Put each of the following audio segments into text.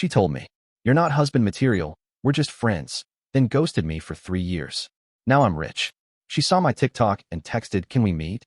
She told me, "You're not husband material, we're just friends," then ghosted me for 3 years. Now I'm rich. She saw my TikTok and texted, "Can we meet?"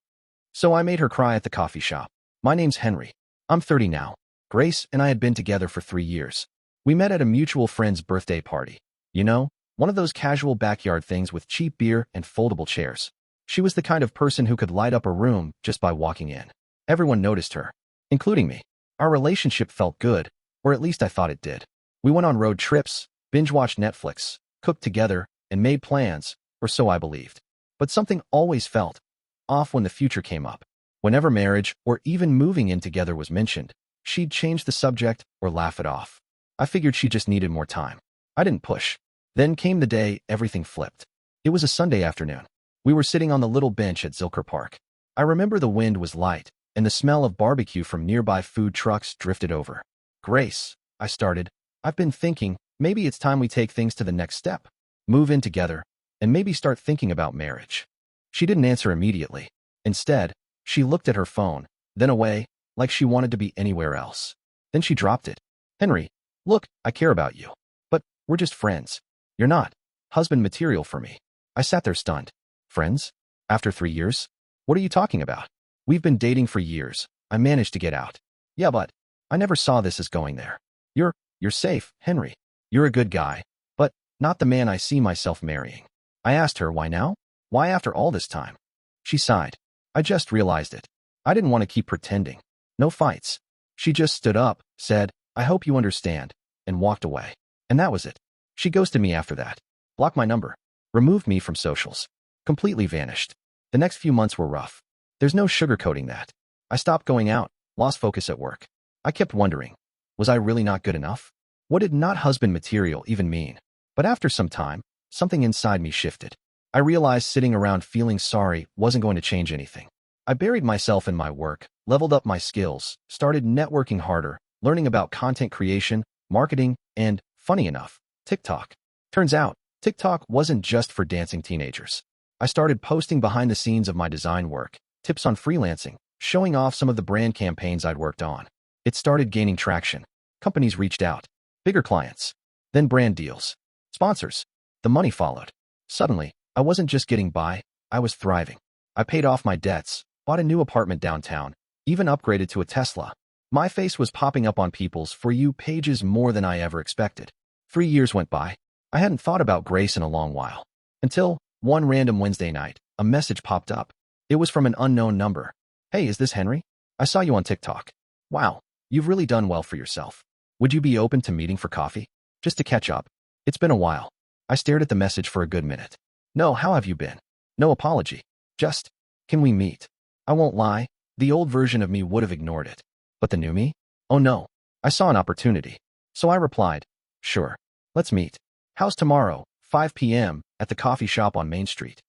So I made her cry at the coffee shop. My name's Henry. I'm 30 now. Grace and I had been together for 3 years. We met at a mutual friend's birthday party. You know, one of those casual backyard things with cheap beer and foldable chairs. She was the kind of person who could light up a room just by walking in. Everyone noticed her, including me. Our relationship felt good, or at least I thought it did. We went on road trips, binge-watched Netflix, cooked together, and made plans, or so I believed. But something always felt off when the future came up. Whenever marriage or even moving in together was mentioned, she'd change the subject or laugh it off. I figured she just needed more time. I didn't push. Then came the day everything flipped. It was a Sunday afternoon. We were sitting on the little bench at Zilker Park. I remember the wind was light, and the smell of barbecue from nearby food trucks drifted over. "Grace," I started, "I've been thinking, maybe it's time we take things to the next step. Move in together, and maybe start thinking about marriage." She didn't answer immediately. Instead, she looked at her phone, then away, like she wanted to be anywhere else. Then she dropped it. "Henry, look, I care about you. But we're just friends. You're not husband material for me." I sat there stunned. "Friends? After 3 years? What are you talking about?" "We've been dating for years. I managed to get out." "Yeah, but I never saw this as going there. You're safe, Henry. You're a good guy, but not the man I see myself marrying." I asked her, "Why now? Why after all this time?" She sighed. "I just realized it. I didn't want to keep pretending. No fights." She just stood up, said, "I hope you understand," and walked away. And that was it. She ghosted me after that. Blocked my number. Removed me from socials. Completely vanished. The next few months were rough. There's no sugarcoating that. I stopped going out, lost focus at work. I kept wondering, was I really not good enough? What did not husband material even mean? But after some time, something inside me shifted. I realized sitting around feeling sorry wasn't going to change anything. I buried myself in my work, leveled up my skills, started networking harder, learning about content creation, marketing, and, funny enough, TikTok. Turns out, TikTok wasn't just for dancing teenagers. I started posting behind the scenes of my design work, tips on freelancing, showing off some of the brand campaigns I'd worked on. It started gaining traction. Companies reached out. Bigger clients. Then brand deals. Sponsors. The money followed. Suddenly, I wasn't just getting by, I was thriving. I paid off my debts, bought a new apartment downtown, even upgraded to a Tesla. My face was popping up on people's For You pages more than I ever expected. 3 years went by. I hadn't thought about Grace in a long while. Until, one random Wednesday night, a message popped up. It was from an unknown number. "Hey, is this Henry? I saw you on TikTok. Wow, you've really done well for yourself. Would you be open to meeting for coffee? Just to catch up. It's been a while." I stared at the message for a good minute. No, how have you been? No apology. Just, can we meet? I won't lie, the old version of me would have ignored it. But the new me? Oh no. I saw an opportunity. So I replied, "Sure. Let's meet. How's tomorrow, 5 p.m., at the coffee shop on Main Street?"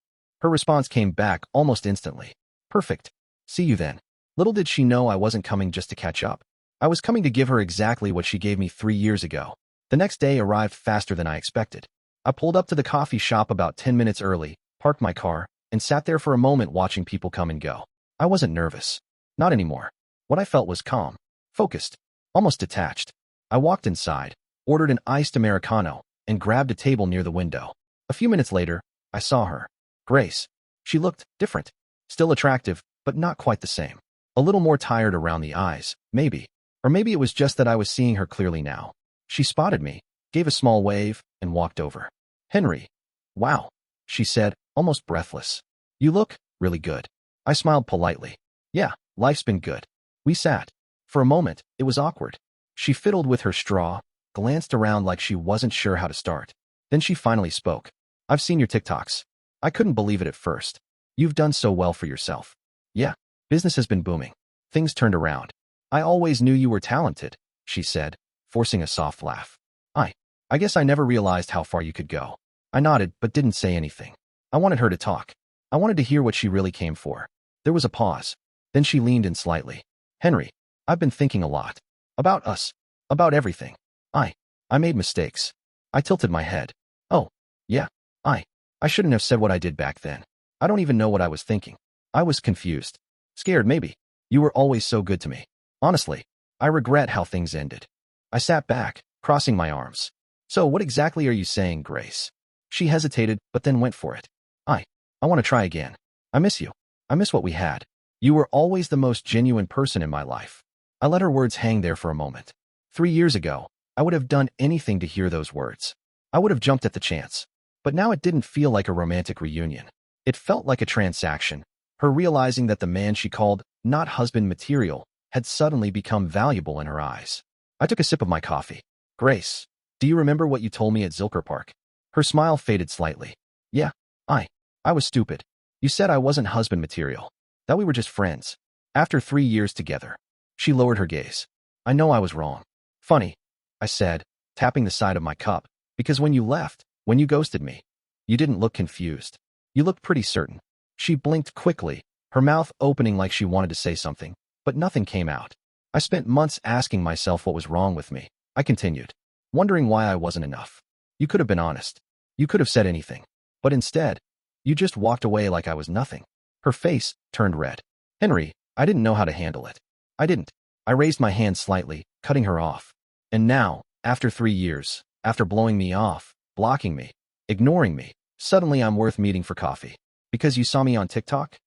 Her response came back almost instantly. "Perfect. See you then." Little did she know I wasn't coming just to catch up. I was coming to give her exactly what she gave me 3 years ago. The next day arrived faster than I expected. I pulled up to the coffee shop about 10 minutes early, parked my car, and sat there for a moment watching people come and go. I wasn't nervous. Not anymore. What I felt was calm, focused, almost detached. I walked inside, ordered an iced Americano, and grabbed a table near the window. A few minutes later, I saw her. Grace. She looked different. Still attractive, but not quite the same. A little more tired around the eyes, maybe. Or maybe it was just that I was seeing her clearly now. She spotted me, gave a small wave, and walked over. "Henry." "Wow," she said, almost breathless. "You look really good." I smiled politely. "Yeah, life's been good." We sat. For a moment, it was awkward. She fiddled with her straw, glanced around like she wasn't sure how to start. Then she finally spoke. "I've seen your TikToks. I couldn't believe it at first. You've done so well for yourself." "Yeah, business has been booming. Things turned around." "I always knew you were talented," she said, forcing a soft laugh. I guess I never realized how far you could go." I nodded, but didn't say anything. I wanted her to talk. I wanted to hear what she really came for. There was a pause. Then she leaned in slightly. "Henry, I've been thinking a lot. About us. About everything. I made mistakes." I tilted my head. "Oh, yeah. I shouldn't have said what I did back then. I don't even know what I was thinking. I was confused. Scared, maybe. You were always so good to me. Honestly, I regret how things ended." I sat back, crossing my arms. So what exactly are you saying, Grace? She hesitated, but then went for it. I want to try again. I miss you. I miss what we had. You were always the most genuine person in my life. I let her words hang there for a moment. 3 years ago, I would have done anything to hear those words. I would have jumped at the chance. But now it didn't feel like a romantic reunion. It felt like a transaction, her realizing that the man she called not husband material had suddenly become valuable in her eyes. I took a sip of my coffee. Grace, do you remember what you told me at Zilker Park? Her smile faded slightly. Yeah, I was stupid. You said I wasn't husband material, that we were just friends. After 3 years together. She lowered her gaze. I know I was wrong. Funny, I said, tapping the side of my cup, because when you left, when you ghosted me, you didn't look confused. You looked pretty certain. She blinked quickly, her mouth opening like she wanted to say something, but nothing came out. I spent months asking myself what was wrong with me. I continued, wondering why I wasn't enough. You could have been honest. You could have said anything. But instead, you just walked away like I was nothing. Her face turned red. Henry, I didn't know how to handle it. I didn't. I raised my hand slightly, cutting her off. And now, after 3 years, after blowing me off, blocking me, ignoring me, suddenly I'm worth meeting for coffee. Because you saw me on TikTok?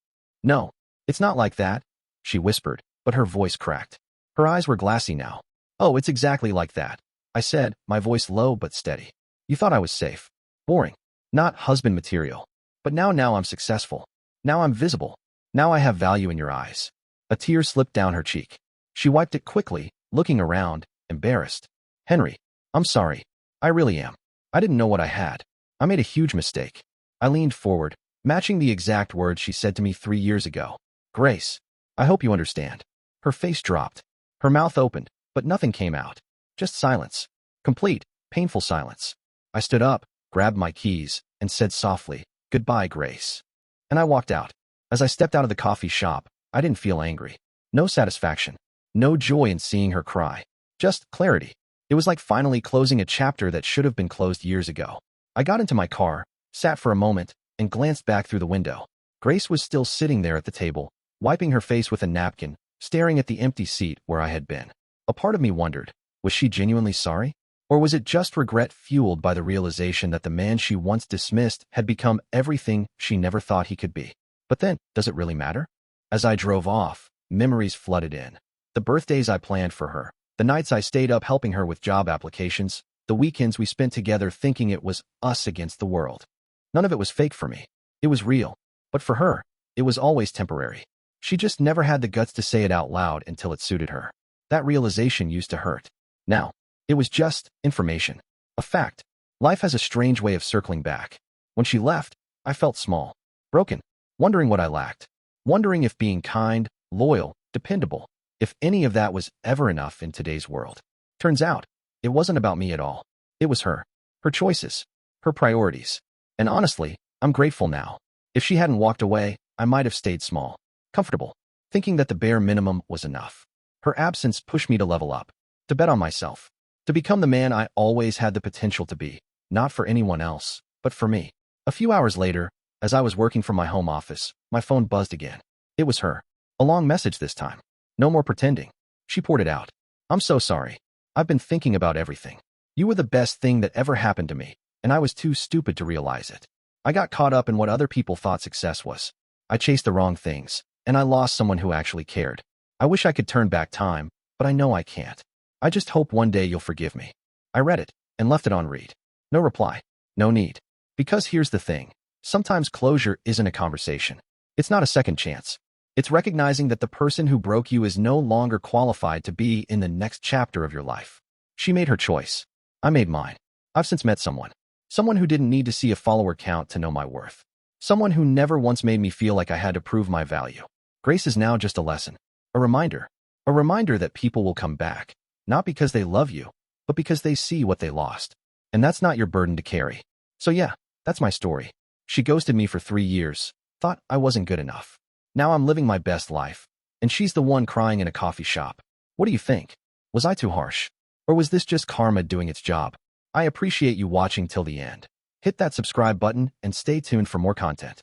No, it's not like that, she whispered, but her voice cracked. Her eyes were glassy now. Oh, it's exactly like that, I said, my voice low but steady. You thought I was safe. Boring. Not husband material. But now I'm successful. Now I'm visible. Now I have value in your eyes. A tear slipped down her cheek. She wiped it quickly, looking around, embarrassed. Henry, I'm sorry. I really am. I didn't know what I had. I made a huge mistake. I leaned forward, matching the exact words she said to me 3 years ago. Grace, I hope you understand. Her face dropped. Her mouth opened, but nothing came out. Just silence. Complete, painful silence. I stood up, grabbed my keys, and said softly, Goodbye, Grace. And I walked out. As I stepped out of the coffee shop, I didn't feel angry. No satisfaction. No joy in seeing her cry. Just clarity. It was like finally closing a chapter that should have been closed years ago. I got into my car, sat for a moment, and glanced back through the window. Grace was still sitting there at the table, wiping her face with a napkin, staring at the empty seat where I had been. A part of me wondered, was she genuinely sorry? Or was it just regret fueled by the realization that the man she once dismissed had become everything she never thought he could be? But then, does it really matter? As I drove off, memories flooded in. The birthdays I planned for her, the nights I stayed up helping her with job applications, the weekends we spent together thinking it was us against the world. None of it was fake for me. It was real. But for her, it was always temporary. She just never had the guts to say it out loud until it suited her. That realization used to hurt. Now, it was just information. A fact. Life has a strange way of circling back. When she left, I felt small, broken, wondering what I lacked, wondering if being kind, loyal, dependable, if any of that was ever enough in today's world. Turns out, it wasn't about me at all. It was her choices, her priorities. And honestly, I'm grateful now. If she hadn't walked away, I might have stayed small, comfortable, thinking that the bare minimum was enough. Her absence pushed me to level up, to bet on myself, to become the man I always had the potential to be, not for anyone else, but for me. A few hours later, as I was working from my home office, my phone buzzed again. It was her. A long message this time. No more pretending. She poured it out. I'm so sorry. I've been thinking about everything. You were the best thing that ever happened to me, and I was too stupid to realize it. I got caught up in what other people thought success was. I chased the wrong things, and I lost someone who actually cared. I wish I could turn back time, but I know I can't. I just hope one day you'll forgive me. I read it and left it on read. No reply. No need. Because here's the thing. Sometimes closure isn't a conversation. It's not a second chance. It's recognizing that the person who broke you is no longer qualified to be in the next chapter of your life. She made her choice. I made mine. I've since met someone. Someone who didn't need to see a follower count to know my worth. Someone who never once made me feel like I had to prove my value. Grace is now just a lesson. A reminder. A reminder that people will come back. Not because they love you, but because they see what they lost. And that's not your burden to carry. So yeah, that's my story. She ghosted me for 3 years, thought I wasn't good enough. Now I'm living my best life, and she's the one crying in a coffee shop. What do you think? Was I too harsh? Or was this just karma doing its job? I appreciate you watching till the end. Hit that subscribe button and stay tuned for more content.